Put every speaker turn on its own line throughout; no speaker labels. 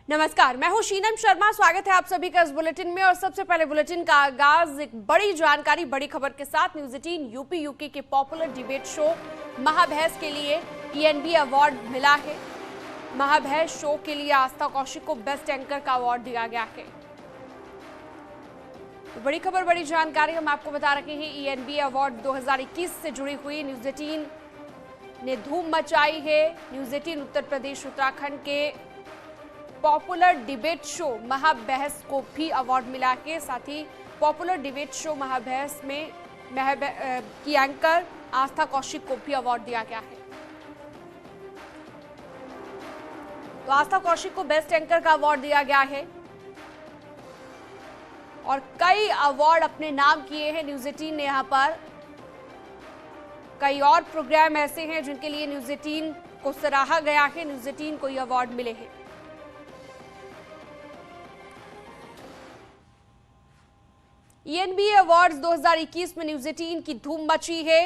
नमस्कार, मैं हूं शीनम शर्मा। स्वागत है आप सभी का इस बुलेटिन में। और सबसे पहले बुलेटिन का आगाज एक बड़ी जानकारी, बड़ी खबर के साथ। न्यूज 18 यूपी यूके के पॉपुलर डिबेट शो महाबहस के लिए ईएनबी अवार्ड मिला है। महाबहस शो के लिए आस्था कौशिक को बेस्ट एंकर का अवार्ड दिया गया है। तो बड़ी खबर, बड़ी जानकारी हम आपको बता रहे हैं। ईएनबी अवार्ड 2021 से जुड़ी हुई न्यूज 18 ने धूम मचाई है। न्यूज 18 उत्तर प्रदेश उत्तराखंड के पॉपुलर डिबेट शो महाबहस को भी अवार्ड मिला है। साथ ही पॉपुलर डिबेट शो महाबहस में की एंकर आस्था कौशिक को भी अवार्ड दिया गया है। तो आस्था कौशिक को बेस्ट एंकर का अवार्ड दिया गया है और कई अवार्ड अपने नाम किए हैं न्यूज 18 ने। यहां पर कई और प्रोग्राम ऐसे हैं जिनके लिए न्यूज 18 को सराहा गया है। न्यूज 18 को ये अवार्ड मिले हैं। ईएनबी अवार्ड्स 2021 में न्यूज 18 की धूम मची है।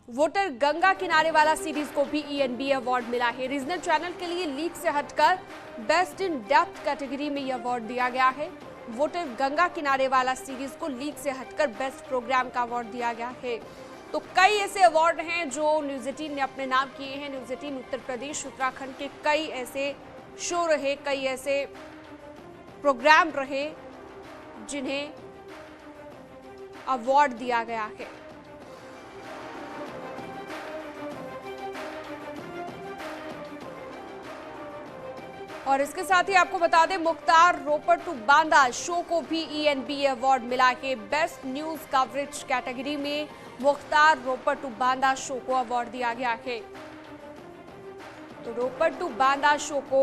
वोटर गंगा किनारे वाला सीरीज को भी ईएनबी अवार्ड मिला है। रीजनल चैनल के लिए लीग से हटकर बेस्ट इन डेप्थ कैटेगरी में यह अवार्ड दिया गया है। वोटर गंगा किनारे वाला सीरीज को लीग से हटकर बेस्ट प्रोग्राम का अवार्ड दिया गया है। तो कई ऐसे अवार्ड हैं जो न्यूज 18 ने अपने नाम किए हैं। न्यूज 18 उत्तर प्रदेश उत्तराखंड के कई ऐसे शो रहे, कई ऐसे प्रोग्राम रहे जिन्हें अवार्ड दिया गया है। और इसके साथ ही आपको बता दें, मुख्तार रोपर टू बांदा शो को भी ईएनबी अवार्ड मिला है। बेस्ट न्यूज कवरेज कैटेगरी में मुख्तार रोपर टू बांदा शो को अवार्ड दिया गया है। तो रोपर टू बांदा शो को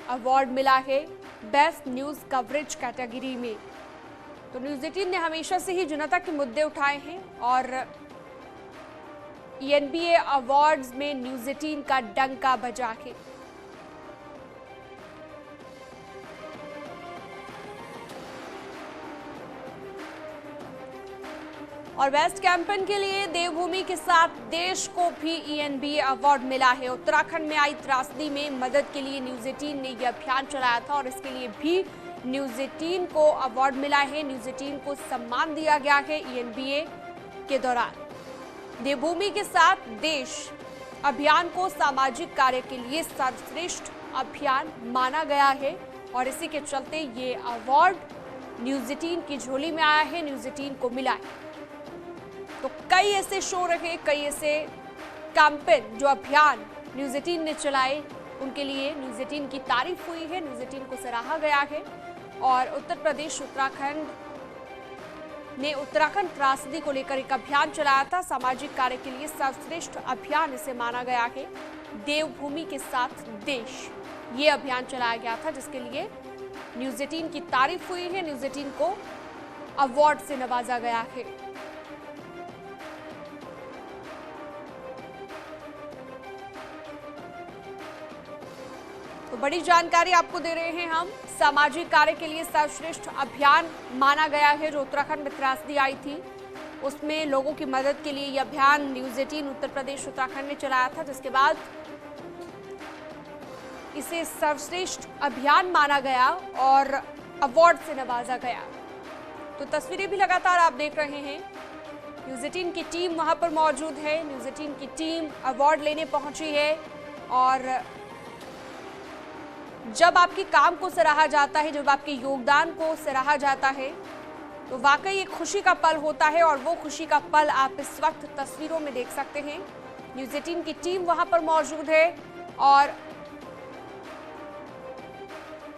अवार्ड मिला है बेस्ट न्यूज कवरेज कैटेगरी में। तो न्यूज 18 ने हमेशा से ही जनता के मुद्दे उठाए हैं और ईएनबी अवार्ड्स में न्यूज 18 का डंका बजा है। और बेस्ट कैंपेन के लिए देवभूमि के साथ देश को भी ईएनबी अवार्ड मिला है। उत्तराखंड में आई त्रासदी में मदद के लिए न्यूज 18 ने यह अभियान चलाया था और इसके लिए भी न्यूज 18 को अवार्ड मिला है। न्यूज 18 को सम्मान दिया गया है ईएनबी के दौरान। देवभूमि के साथ देश अभियान को सामाजिक कार्य के लिए सर्वश्रेष्ठ अभियान माना गया है और इसी के चलते ये अवार्ड न्यूज 18 की झोली में आया है, न्यूज 18 को मिला है। तो कई ऐसे शो रहे, कई ऐसे कैंपेन जो अभियान न्यूज 18 ने चलाए, उनके लिए न्यूज 18 की तारीफ हुई है, न्यूज 18 को सराहा गया है। और उत्तर प्रदेश उत्तराखंड ने उत्तराखंड त्रासदी को लेकर एक अभियान चलाया था। सामाजिक कार्य के लिए सर्वश्रेष्ठ अभियान इसे माना गया है। देवभूमि के साथ देश, ये अभियान चलाया गया था जिसके लिए न्यूज 18 की तारीफ हुई है। न्यूज 18 को अवार्ड से नवाजा गया है। तो बड़ी जानकारी आपको दे रहे हैं हम। सामाजिक कार्य के लिए सर्वश्रेष्ठ अभियान माना गया है। जो उत्तराखंड में त्रासदी आई थी उसमें लोगों की मदद के लिए यह अभियान न्यूज 18 उत्तर प्रदेश उत्तराखंड ने चलाया था, जिसके बाद इसे सर्वश्रेष्ठ अभियान माना गया और अवार्ड से नवाजा गया। तो तस्वीरें भी लगातार आप देख रहे हैं। न्यूज 18 की टीम वहां पर मौजूद है। न्यूज 18 की टीम अवार्ड लेने पहुंची है और जब आपके काम को सराहा जाता है, जब आपके योगदान को सराहा जाता है तो वाकई एक खुशी का पल होता है और वो खुशी का पल आप इस वक्त तस्वीरों में देख सकते हैं। न्यूज 18 की टीम वहां पर मौजूद है और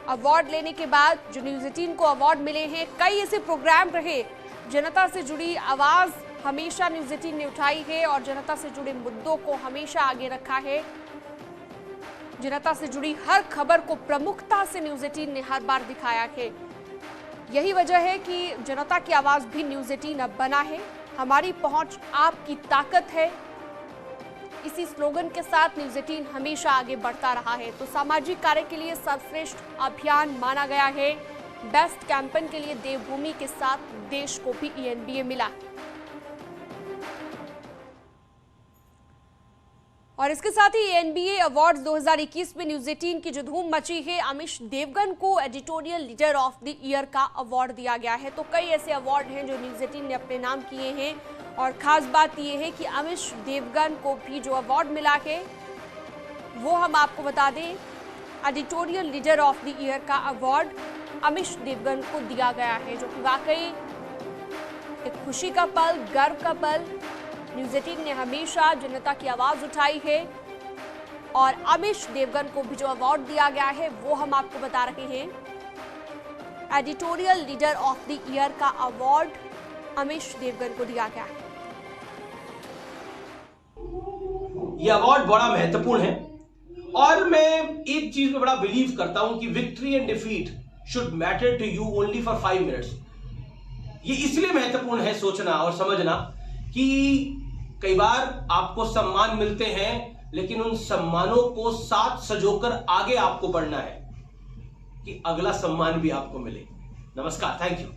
अवार्ड लेने के बाद जो न्यूज 18 को अवार्ड मिले हैं, कई ऐसे प्रोग्राम रहे। जनता से जुड़ी आवाज हमेशा न्यूज 18 ने उठाई है और जनता से जुड़े मुद्दों को हमेशा आगे रखा है। जनता से जुड़ी हर खबर को प्रमुखता से न्यूज 18 ने हर बार दिखाया है। यही वजह है कि जनता की आवाज भी न्यूज 18 अब बना है। हमारी पहुंच आपकी ताकत है, इसी स्लोगन के साथ न्यूज 18 हमेशा आगे बढ़ता रहा है। तो सामाजिक कार्य के लिए सर्वश्रेष्ठ अभियान माना गया है। बेस्ट कैंपेन के लिए देवभूमि के साथ देश को भी ईएनबी मिला। और इसके साथ ही एनबीए अवार्ड्स 2021 में न्यूज 18 की जो धूम मची है, अमिश देवगन को editorial leader of the year का अवार्ड दिया गया है। तो कई ऐसे अवार्ड हैं जो न्यूज 18 ने अपने नाम किए हैं और खास बात यह है कि अमिश देवगन को भी जो अवार्ड मिला है वो हम आपको बता दें, editorial leader of the year का अवार्ड अमिश देवगन को दिया गया है, जो कि वाकई एक खुशी का पल, गर्व का पल। न्यूज 18 ने हमेशा जनता की आवाज उठाई है और अमिश देवगन को भी जो अवार्ड दिया गया है वो हम आपको बता रहे हैं। Editorial leader of the year का अवार्ड अमिश देवगन को दिया गया है।
यह अवार्ड बड़ा महत्वपूर्ण है और मैं एक चीज में बड़ा बिलीव करता हूं कि victory and defeat should matter to you only for 5 minutes. ये इसलिए महत्वपूर्ण है सोचना और समझना कि कई बार आपको सम्मान मिलते हैं, लेकिन उन सम्मानों को साथ सजोकर आगे आपको बढ़ना है कि अगला सम्मान भी आपको मिले। नमस्कार, थैंक यू।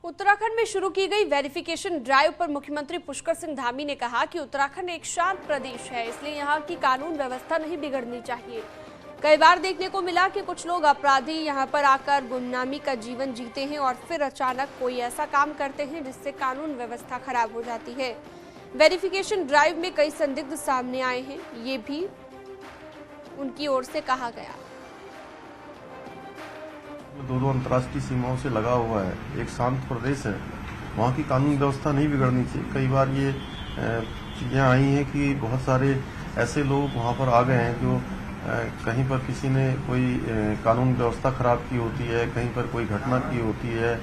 उत्तराखंड में शुरू की गई वेरिफिकेशन ड्राइव पर मुख्यमंत्री पुष्कर सिंह धामी ने कहा कि उत्तराखंड एक शांत प्रदेश है, इसलिए यहाँ की कानून व्यवस्था नहीं बिगड़नी चाहिए। कई बार देखने को मिला कि कुछ लोग अपराधी यहाँ पर आकर गुमनामी का जीवन जीते हैं और फिर अचानक कोई ऐसा काम करते हैं जिससे कानून व्यवस्था खराब हो जाती है। वेरिफिकेशन ड्राइव में कई संदिग्ध सामने आए हैं, ये भी उनकी ओर से कहा गया।
दोनों अंतर्राष्ट्रीय सीमाओं से लगा हुआ है, एक शांत प्रदेश है, वहाँ की कानून व्यवस्था नहीं बिगड़नी चाहिए। कई बार ये चीज़ें आई हैं कि बहुत सारे ऐसे लोग वहाँ पर आ गए हैं जो कहीं पर किसी ने कोई कानून व्यवस्था खराब की होती है, कहीं पर कोई घटना की होती है,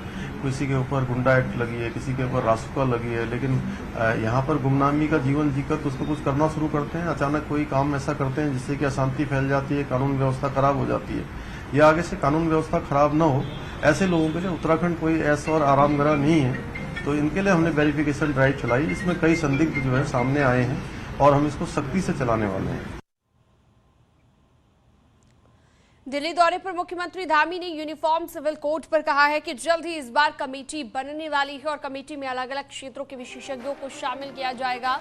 किसी के ऊपर गुंडा एक्ट लगी है, किसी के ऊपर रासुका लगी है, लेकिन यहाँ पर गुमनामी का जीवन जीकर तो उसको कुछ करना शुरू करते हैं, अचानक कोई काम ऐसा करते हैं जिससे कि अशांति फैल जाती है, कानून व्यवस्था खराब हो जाती है। ये आगे से कानून व्यवस्था खराब न हो, ऐसे लोगों के लिए उत्तराखंड कोई ऐसा और आरामगढ़ नहीं है। तो इनके लिए हमने वेरिफिकेशन ड्राइव चलाई, इसमें कई संदिग्ध जो है सामने आए हैं और हम इसको सख्ती से चलाने वाले हैं।
दिल्ली दौरे पर मुख्यमंत्री धामी ने यूनिफॉर्म सिविल कोड पर कहा है कि जल्द ही इस बार कमेटी बनने वाली है और कमेटी में अलग अलग क्षेत्रों के विशेषज्ञों को शामिल किया जाएगा।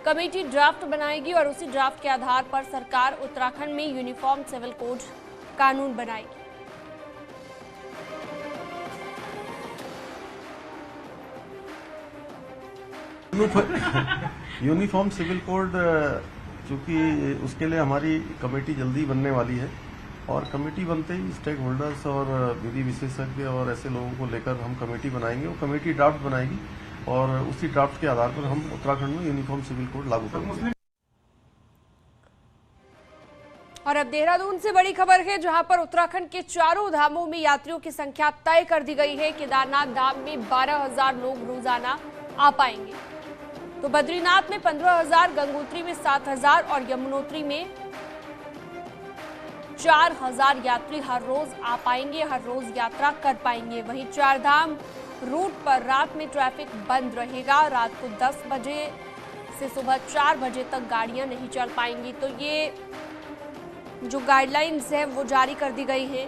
कमेटी ड्राफ्ट बनाएगी और उसी ड्राफ्ट के आधार पर सरकार उत्तराखंड में यूनिफॉर्म सिविल कोड कानून बनाएगी।
यूनिफॉर्म सिविल कोड, चूंकि उसके लिए हमारी कमेटी जल्दी बनने वाली है और कमेटी बनते ही स्टेक होल्डर्स और विधि विशेषज्ञ और ऐसे लोगों को लेकर हम कमेटी बनाएंगे। वो कमेटी ड्राफ्ट बनाएगी और उसी ड्राफ्ट के आधार पर हम उत्तराखंड में यूनिफॉर्म सिविल कोड लागू करेंगे।
और अब देहरादून से बड़ी खबर है, जहां पर उत्तराखंड के चारों धामों में यात्रियों की संख्या तय कर दी गई है। केदारनाथ धाम में 12,000 लोग रोजाना आ पाएंगे, तो बद्रीनाथ में 15,000, गंगोत्री में 7,000 और यमुनोत्री में 4,000 यात्री हर रोज आ पाएंगे, हर रोज यात्रा कर पाएंगे। वहीं चारधाम रूट पर रात में ट्रैफिक बंद रहेगा। रात को 10 बजे से सुबह 4 बजे तक गाड़ियां नहीं चल पाएंगी। तो ये जो गाइडलाइंस है वो जारी कर दी गई है।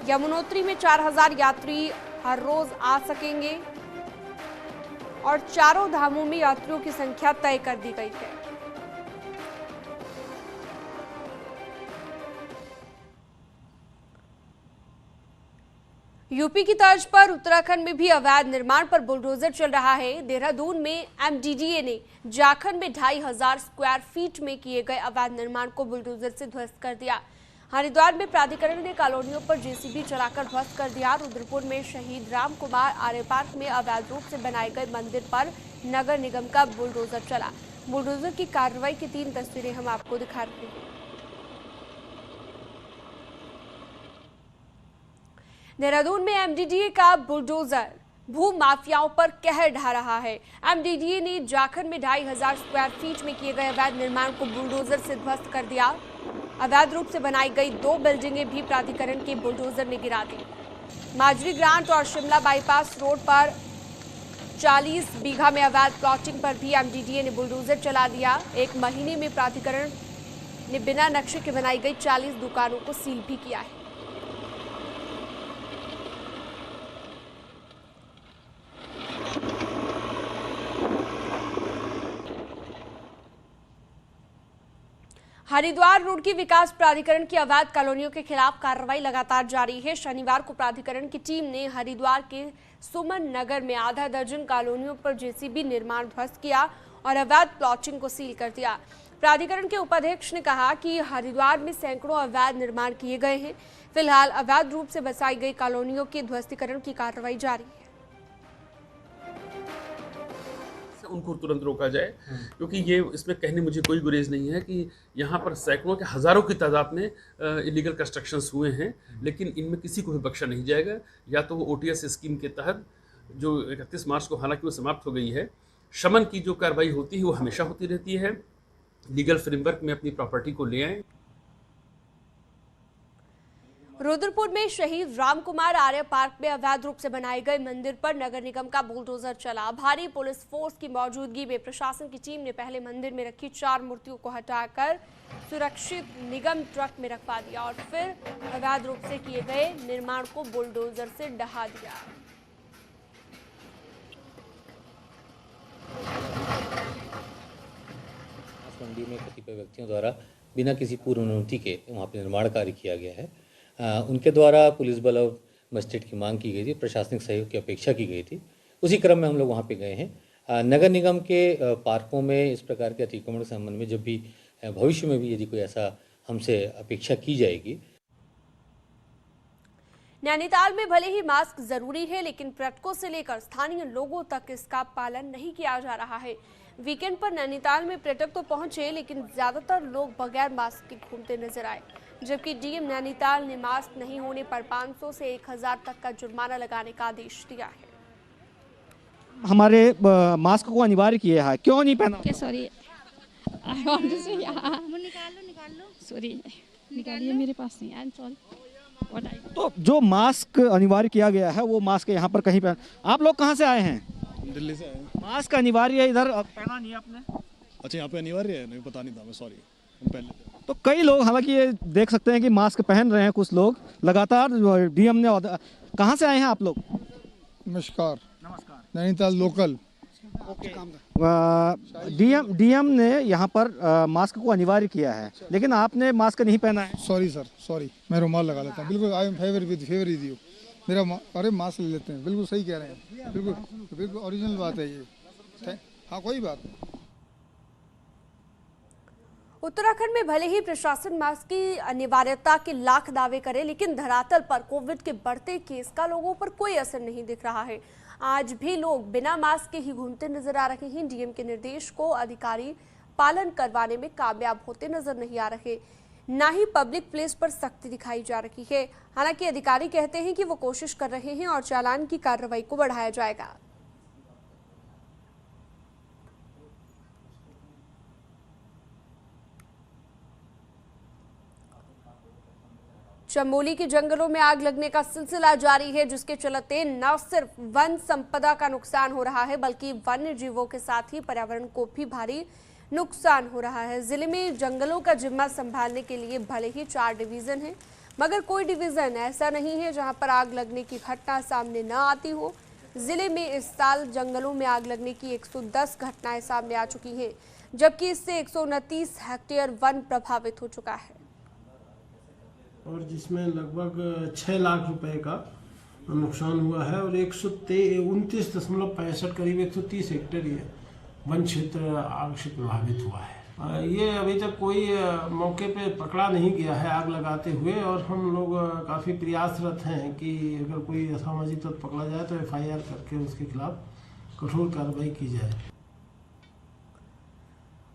यमुनोत्री में 4,000 यात्री हर रोज आ सकेंगे और चारों धामों में यात्रियों की संख्या तय कर दी गई है। यूपी की तर्ज पर उत्तराखंड में भी अवैध निर्माण पर बुलडोजर चल रहा है। देहरादून में एमडीडीए ने जाखंड में 2,500 स्क्वायर फीट में किए गए अवैध निर्माण को बुलडोजर से ध्वस्त कर दिया। हरिद्वार में प्राधिकरण ने कॉलोनियों पर जेसीबी चलाकर ध्वस्त कर दिया। रुद्रपुर में शहीद राम कुमार आर्य पार्क में अवैध रूप से बनाए गए मंदिर पर नगर निगम का बुलडोजर चला। बुलडोजर की कार्रवाई की 3 तस्वीरें हम आपको दिखा रहे हैं। देहरादून में एमडीडीए का बुलडोजर भू माफियाओं पर कहर ढा रहा है। एमडीडीए ने जाखंड में 2,500 स्क्वायर फीट में किए गए अवैध निर्माण को बुलडोजर से ध्वस्त कर दिया। अवैध रूप से बनाई गई 2 बिल्डिंगें भी प्राधिकरण के बुलडोजर ने गिरा दी। माजरी ग्रांट और शिमला बाईपास रोड पर 40 बीघा में अवैध प्लॉटिंग पर भी एमडीडीए ने बुलडोजर चला दिया। 1 महीने में प्राधिकरण ने बिना नक्शे के बनाई गई 40 दुकानों को सील भी किया है। हरिद्वार रुड़की विकास प्राधिकरण की अवैध कॉलोनियों के खिलाफ कार्रवाई लगातार जारी है। शनिवार को प्राधिकरण की टीम ने हरिद्वार के सुमन नगर में आधा दर्जन कॉलोनियों पर जेसीबी निर्माण ध्वस्त किया और अवैध प्लॉटिंग को सील कर दिया। प्राधिकरण के उपाध्यक्ष ने कहा कि हरिद्वार में सैकड़ों अवैध निर्माण किए गए हैं। फिलहाल अवैध रूप से बसाई गई कॉलोनियों के ध्वस्तीकरण की कार्रवाई जारी है।
उनको तुरंत रोका जाए, क्योंकि ये इसमें कहने मुझे कोई गुरेज नहीं है कि यहाँ पर सैकड़ों के हज़ारों की तादाद में इलीगल कंस्ट्रक्शंस हुए हैं, लेकिन इनमें किसी को भी बख्शा नहीं जाएगा। या तो वो OTS स्कीम के तहत जो 31 मार्च को हालांकि वो समाप्त हो गई है, शमन की जो कार्रवाई होती है वो हमेशा होती रहती है। लीगल फ्रेमवर्क में अपनी प्रॉपर्टी को ले आएँ।
रुद्रपुर में शहीद रामकुमार आर्य पार्क में अवैध रूप से बनाए गए मंदिर पर नगर निगम का बुलडोजर चला। भारी पुलिस फोर्स की मौजूदगी में प्रशासन की टीम ने पहले मंदिर में रखी 4 मूर्तियों को हटाकर सुरक्षित निगम ट्रक में रखवा दिया और फिर अवैध रूप से किए गए निर्माण को बुलडोजर से ढहा दिया।
मंडी में कतिपय व्यक्तियों द्वारा बिना किसी पूर्व अनुमति के वहाँ पर निर्माण कार्य किया गया है। उनके द्वारा पुलिस बल और मजिस्ट्रेट की मांग की गई थी, प्रशासनिक सहयोग की अपेक्षा की गई थी। उसी क्रम में हम लोग वहाँ पे गए हैं। नगर निगम के पार्कों में इस प्रकार के अतिक्रमण के संबंध में जब भी भविष्य में भी यदि कोई ऐसा हमसे अपेक्षा की जाएगी।
नैनीताल में भले ही मास्क जरूरी है, लेकिन पर्यटकों से लेकर स्थानीय लोगों तक इसका पालन नहीं किया जा रहा है। वीकेंड पर नैनीताल में पर्यटक तो पहुंचे, लेकिन ज्यादातर लोग बगैर मास्क के घूमते नजर आए, जबकि डीएम नैनीताल ने मास्क नहीं होने पर 500 से 1000 तक का जुर्माना लगाने का आदेश दिया है।
हमारे मास्क को अनिवार्य किया है, क्यों नहीं पहना?
सॉरी, आई वांट टू से निकाल लो सॉरी, निकालिए, मेरे पास नहीं, आई एम सॉरी।
तो जो मास्क अनिवार्य किया गया है वो मास्क यहाँ पर कहीं पहन। आप लोग कहाँ से आए हैं?
दिल्ली से आए।
मास्क अनिवार्य है, इधर पहना नहीं आपने?
अच्छा, यहाँ पे अनिवार्य है? नहीं, पता नहीं था मैं, सॉरी, हम पहले।
तो कई लोग, हालांकि ये देख सकते हैं कि मास्क पहन रहे हैं कुछ लोग लगातार। डीएम ने, कहाँ से आए हैं आप लोग?
नमस्कार, नैनीताल लोकल।
डीएम ने यहाँ पर मास्क को अनिवार्य किया है, लेकिन आपने मास्क नहीं पहना है।
सॉरी सर, सॉरी, मैं रुमाल लगा लेता हूँ। बिल्कुल, I am favour with you. मेरा अरे मास्क ले लेते हैं, बिल्कुल सही कह रहे हैं, बिल्कुल बिल्कुल ओरिजिनल बात है ये। हाँ, कोई बात।
उत्तराखंड में भले ही प्रशासन मास्क की अनिवार्यता के लाख दावे करे, लेकिन धरातल पर कोविड के बढ़ते केस का लोगों पर कोई असर नहीं दिख रहा है। आज भी लोग बिना मास्क के ही घूमते नजर आ रहे हैं। डीएम के निर्देश को अधिकारी पालन करवाने में कामयाब होते नजर नहीं आ रहे, ना ही पब्लिक प्लेस पर सख्ती दिखाई जा रही है। हालांकि अधिकारी कहते हैं कि वो कोशिश कर रहे हैं और चालान की कार्रवाई को बढ़ाया जाएगा। चमोली के जंगलों में आग लगने का सिलसिला जारी है, जिसके चलते न सिर्फ वन संपदा का नुकसान हो रहा है, बल्कि वन्य जीवों के साथ ही पर्यावरण को भी भारी नुकसान हो रहा है। जिले में जंगलों का जिम्मा संभालने के लिए भले ही 4 डिवीजन हैं, मगर कोई डिवीजन ऐसा नहीं है जहां पर आग लगने की घटना सामने न आती हो। जिले में इस साल जंगलों में आग लगने की 110 घटनाएं सामने आ चुकी हैं, जबकि इससे 129 हेक्टेयर वन प्रभावित हो चुका है,
और जिसमें लगभग 6 लाख रुपए का नुकसान हुआ है और 129.65 करीब 130 हेक्टेयर ये वन क्षेत्र आग से प्रभावित हुआ है। ये अभी तक कोई मौके पे पकड़ा नहीं गया है आग लगाते हुए, और हम लोग काफ़ी प्रयासरत हैं कि अगर कोई असामाजिक तत्व पकड़ा जाए तो FIR करके उसके खिलाफ कठोर कार्रवाई की जाए।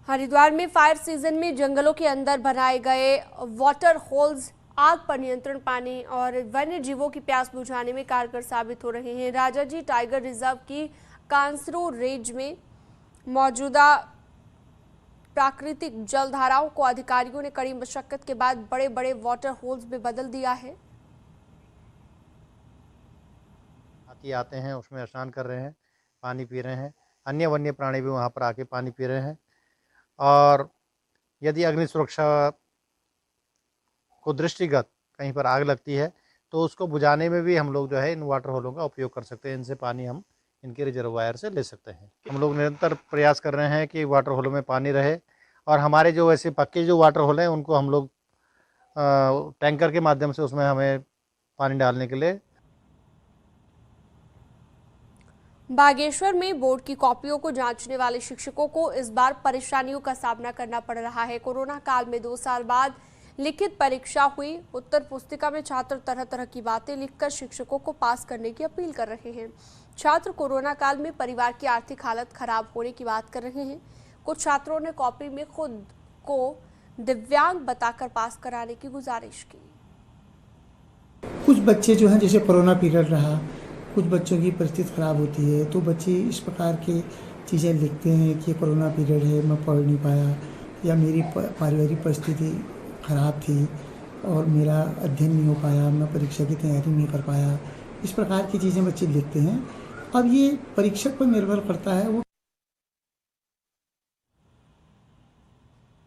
हरिद्वार में फायर सीजन में जंगलों के अंदर बनाए गए वाटर होल्स आग पर नियंत्रण पाने और वन्य जीवों की प्यास बुझाने में कारगर साबित हो रहे हैं। राजाजी टाइगर रिजर्व की कांसरो रेंज में मौजूदा प्राकृतिक जलधाराओं को अधिकारियों ने कड़ी मशक्कत के बाद बड़े बड़े वाटर होल्स में बदल दिया है।
हाथी आते हैं, उसमें स्नान कर रहे हैं, पानी पी रहे हैं। अन्य वन्य प्राणी भी वहाँ पर आके पानी पी रहे हैं। और यदि अग्नि सुरक्षा को दृष्टिगत कहीं पर आग लगती है तो उसको बुझाने में भी हम लोग जो है इन वाटर होलों का उपयोग कर सकते हैं। इनसे पानी हम इनके रिजर्वायर से ले सकते हैं। हम लोग निरंतर प्रयास कर रहे हैं कि वाटर होलों में पानी रहे और हमारे जो ऐसे पक्के जो वाटर होल हैं उनको हम लोग टैंकर के माध्यम से उसमें हमें पानी डालने के लिए।
बागेश्वर में बोर्ड की कॉपियों को जांचने वाले शिक्षकों को इस बार परेशानियों का सामना करना पड़ रहा है। कोरोना काल में 2 साल बाद लिखित परीक्षा हुई। उत्तर पुस्तिका में छात्र तरह तरह की बातें लिखकर शिक्षकों को पास करने की अपील कर रहे हैं। छात्र कोरोना काल में परिवार की आर्थिक हालत खराब होने की बात कर रहे हैं। कुछ छात्रों ने कॉपी में खुद को दिव्यांग बताकर पास कराने की गुजारिश की।
कुछ बच्चे जो हैं, जैसे कोरोना पीरियड रहा, कुछ बच्चों की परिस्थिति खराब होती है तो बच्चे इस प्रकार के चीज़ें लिखते हैं कि कोरोना पीरियड है, मैं पढ़ नहीं पाया, या मेरी पारिवारिक परिस्थिति खराब थी और मेरा अध्ययन नहीं हो पाया, मैं परीक्षा की तैयारी नहीं कर पाया। इस प्रकार की चीज़ें बच्चे लिखते हैं। अब ये परीक्षक पर निर्भर करता है। वो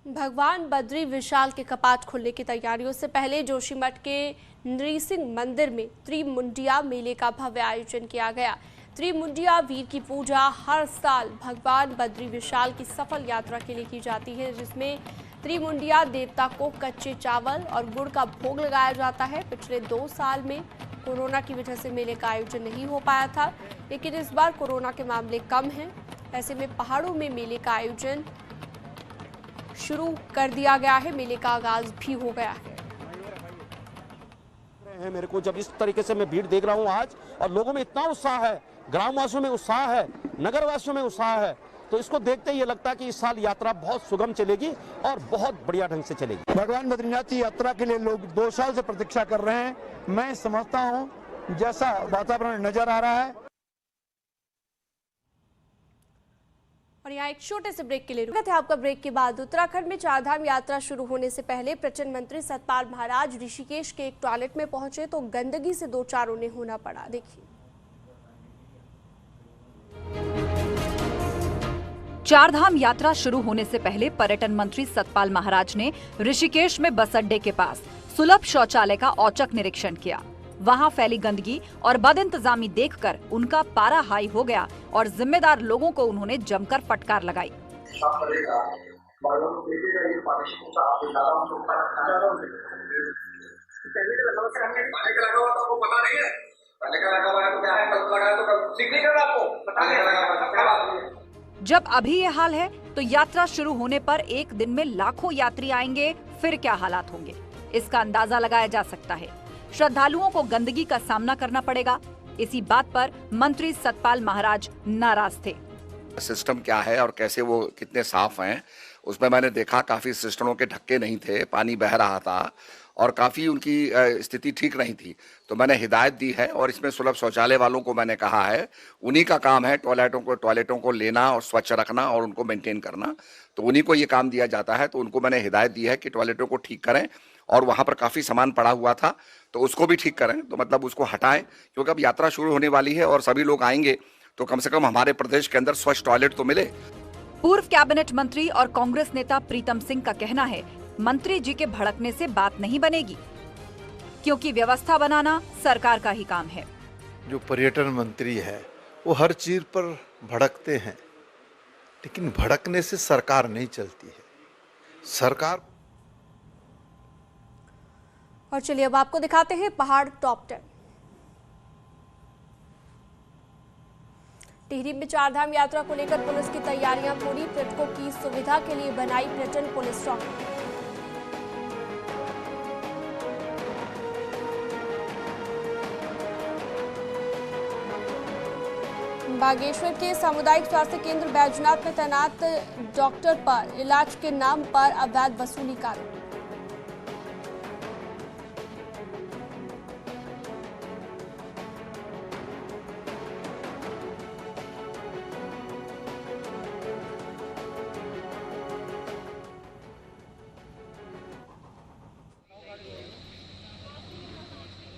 भगवान बद्री विशाल के कपाट खुलने की तैयारियों से पहले जोशीमठ के नृसिंह मंदिर में त्रिमुंडिया मेले का भव्य आयोजन किया गया। त्रिमुंडिया वीर की पूजा हर साल भगवान बद्री विशाल की सफल यात्रा के लिए की जाती है, जिसमें त्रिमुंडिया देवता को कच्चे चावल और गुड़ का भोग लगाया जाता है। पिछले 2 साल में कोरोना की वजह से मेले का आयोजन नहीं हो पाया था, लेकिन इस बार कोरोना के मामले कम हैं। ऐसे में पहाड़ों में मेले का आयोजन शुरू कर दिया गया है। मेले का आगाज भी हो गया है।
मेरे को जब इस तरीके से मैं भीड़ देख रहा हूं आज, और लोगों में इतना उत्साह है, ग्रामवासियों में उत्साह है, नगरवासियों में उत्साह है, तो इसको देखते ही ये लगता है कि इस साल यात्रा बहुत सुगम चलेगी और बहुत बढ़िया ढंग से चलेगी।
भगवान बद्रीनाथ की यात्रा के लिए लोग 2 साल से प्रतीक्षा कर रहे हैं। मैं समझता हूं जैसा वातावरण नजर आ रहा है।
और यहाँ एक छोटे से ब्रेक के लिए रुका था। आपका ब्रेक के बाद उत्तराखंड में चारधाम यात्रा शुरू होने से पहले पर्यटन मंत्री सतपाल महाराज ऋषिकेश के एक टॉयलेट में पहुंचे तो गंदगी से 2 चार उन्हें होना पड़ा। देखिए,
चारधाम यात्रा शुरू होने से पहले पर्यटन मंत्री सतपाल महाराज ने ऋषिकेश में बस अड्डे के पास सुलभ शौचालय का औचक निरीक्षण किया। वहां फैली गंदगी और बदइंतजामी देखकर उनका पारा हाई हो गया और जिम्मेदार लोगों को उन्होंने जमकर फटकार लगाई। जब अभी ये हाल है तो यात्रा शुरू होने पर एक दिन में लाखों यात्री आएंगे, फिर क्या हालात होंगे, इसका अंदाजा लगाया जा सकता है। श्रद्धालुओं को गंदगी का सामना करना पड़ेगा। इसी बात पर मंत्री सतपाल महाराज नाराज थे।
सिस्टम क्या है और कैसे वो कितने साफ हैं, उसमें मैंने देखा काफी सिस्टमों के ढक्के नहीं थे, पानी बह रहा था और काफी उनकी स्थिति ठीक नहीं थी। तो मैंने हिदायत दी है और इसमें सुलभ शौचालय वालों को मैंने कहा है, उन्हीं का काम है टॉयलेटों को लेना और स्वच्छ रखना और उनको मेंटेन करना, तो उन्हीं को ये काम दिया जाता है। तो उनको मैंने हिदायत दी है कि टॉयलेटों को ठीक करें और वहाँ पर काफ़ी सामान पड़ा हुआ था तो उसको भी ठीक करें, तो मतलब उसको हटाएं, क्योंकि अब यात्रा शुरू होने वाली है और सभी लोग आएंगे तो कम से कम हमारे प्रदेश के अंदर स्वच्छ टॉयलेट तो मिले।
पूर्व कैबिनेट मंत्री और कांग्रेस नेता प्रीतम सिंह का कहना है, मंत्री जी के भड़कने से बात नहीं बनेगी, क्योंकि व्यवस्था बनाना सरकार का ही काम है।
जो पर्यटन मंत्री है वो हर चीज पर भड़कते हैं, लेकिन भड़कने से सरकार नहीं चलती है। सरकार।
और चलिए अब आपको दिखाते हैं पहाड़ टॉप 10। टिहरी में चारधाम यात्रा को लेकर पुलिस की तैयारियां पूरी। पर्यटकों की सुविधा के लिए बनाई पर्यटन पुलिस चौकी। बागेश्वर के सामुदायिक स्वास्थ्य केंद्र बैजनाथ में तैनात डॉक्टर पर इलाज के नाम पर अवैध वसूली का आरोप।